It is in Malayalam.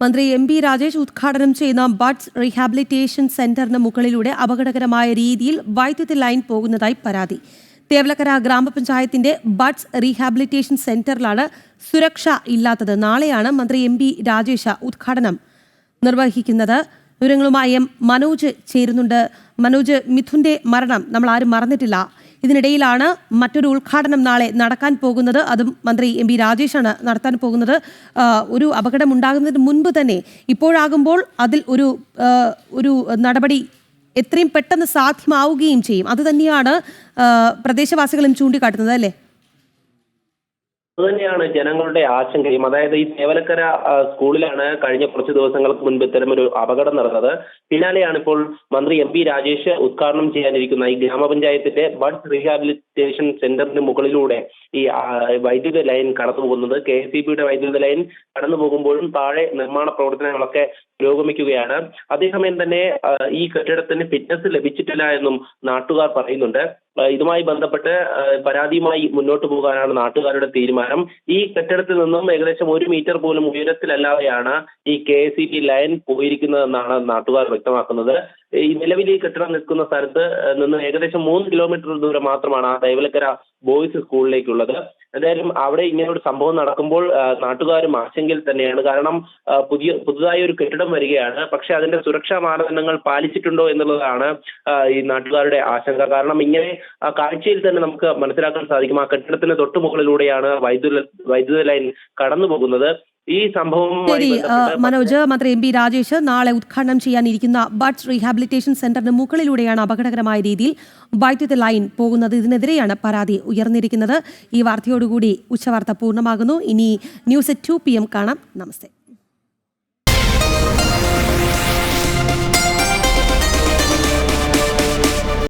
മന്ത്രി എം.പി. രാജേഷ് ഉദ്ഘാടനം ചെയ്യുന്ന ബഡ്സ് റീഹാബിലിറ്റേഷൻ സെന്ററിന് മുകളിലൂടെ അപകടകരമായ രീതിയിൽ വൈദ്യുതി ലൈൻ പോകുന്നതായി പരാതി. തേവലക്കര ഗ്രാമപഞ്ചായത്തിന്റെ ബഡ്സ് റീഹാബിലിറ്റേഷൻ സെന്ററിലാണ് സുരക്ഷ ഇല്ലാത്തത്. നാളെയാണ് മന്ത്രി എം.പി. രാജേഷ് ഉദ്ഘാടനം നിർവഹിക്കുന്നത്. വിവരങ്ങളുമായി മനോജ് ചേരുന്നുണ്ട്. മനോജ്, മിഥുന്റെ മരണം നമ്മൾ ആരും മറന്നിട്ടില്ല. ഇതിനിടയിലാണ് മറ്റൊരു ഉദ്ഘാടനം നാളെ നടക്കാൻ പോകുന്നത്. അതും മന്ത്രി എം.പി. രാജേഷാണ് നടത്താൻ പോകുന്നത്. ഒരു അപകടം ഉണ്ടാകുന്നതിന് മുൻപ് തന്നെ ഇപ്പോഴാകുമ്പോൾ അതിൽ ഒരു നടപടി എത്രയും പെട്ടെന്ന് സാധ്യമാവുകയും ചെയ്യും. അതുതന്നെയാണ് പ്രദേശവാസികളും ചൂണ്ടിക്കാട്ടുന്നത്, അല്ലേ? അതുതന്നെയാണ് ജനങ്ങളുടെ ആശങ്കയും. അതായത് ഈ തേവലക്കര സ്കൂളിലാണ് കഴിഞ്ഞ കുറച്ച് ദിവസങ്ങൾക്ക് മുൻപ് ഇത്തരമൊരു അപകടം നടന്നത്. പിന്നാലെയാണ് ഇപ്പോൾ മന്ത്രി എം.പി. രാജേഷ് ഉദ്ഘാടനം ചെയ്യാനിരിക്കുന്ന ഈ ഗ്രാമപഞ്ചായത്തിന്റെ ബഡ്സ് റീഹാബിലിറ്റേഷൻ സെന്ററിന് മുകളിലൂടെ ഈ വൈദ്യുത ലൈൻ കടന്നു പോകുന്നത്. KSEBയുടെ വൈദ്യുത ലൈൻ കടന്നു പോകുമ്പോഴും താഴെ നിർമ്മാണ പ്രവർത്തനങ്ങളൊക്കെ പുരോഗമിക്കുകയാണ്. അതേസമയം തന്നെ ഈ കെട്ടിടത്തിന് ഫിറ്റ്നസ് ലഭിച്ചിട്ടില്ല എന്നും നാട്ടുകാർ പറയുന്നുണ്ട്. ഇതുമായി ബന്ധപ്പെട്ട് പരാതിയുമായി മുന്നോട്ട് പോകാനാണ് നാട്ടുകാരുടെ തീരുമാനം. ഈ കെട്ടിടത്തിൽ നിന്നും ഏകദേശം 1 മീറ്റർ പോലും ഉയരത്തിലല്ലാതെയാണ് ഈ KSEB ലൈൻ പോയിരിക്കുന്നതെന്നാണ് നാട്ടുകാർ വ്യക്തമാക്കുന്നത്. ഈ നിലവിൽ ഈ കെട്ടിടം നിൽക്കുന്ന സ്ഥലത്ത് നിന്ന് ഏകദേശം 3 കിലോമീറ്റർ ദൂരം മാത്രമാണ് ആ തേവലക്കര ബോയ്സ് സ്കൂളിലേക്കുള്ളത്. എന്തായാലും അവിടെ ഇങ്ങനെ ഒരു സംഭവം നടക്കുമ്പോൾ നാട്ടുകാരും ആശങ്കയിൽ തന്നെയാണ്. കാരണം പുതുതായി ഒരു കെട്ടിടം വരികയാണ്. പക്ഷെ അതിന്റെ സുരക്ഷാ മാനദണ്ഡങ്ങൾ പാലിച്ചിട്ടുണ്ടോ എന്നുള്ളതാണ് ഈ നാട്ടുകാരുടെ ആശങ്ക. കാരണം ഇങ്ങനെ കാഴ്ചയിൽ തന്നെ നമുക്ക് മനസ്സിലാക്കാൻ സാധിക്കും. ആ കെട്ടിടത്തിന് തൊട്ടു മുകളിലൂടെയാണ് വൈദ്യുത ലൈൻ കടന്നു പോകുന്നത്. ഈ സംഭവം മനോജ്, മന്ത്രി എം.പി. രാജേഷ് നാളെ ഉദ്ഘാടനം ചെയ്യാനിരിക്കുന്ന ബഡ്സ് റീഹാബിലിറ്റേഷൻ സെന്ററിന് മുകളിലൂടെയാണ് അപകടകരമായ രീതിയിൽ വൈദ്യുത ലൈൻ പോകുന്നത്. ഇതിനെതിരെയാണ് പരാതി ഉയർന്നിരിക്കുന്നത്. ഈ വാർത്തയോടുകൂടി ഉച്ചവാർത്ത പൂർണ്ണമാകുന്നു. ഇനി ന്യൂസ് at 2 PM കാണാം. നമസ്തേ.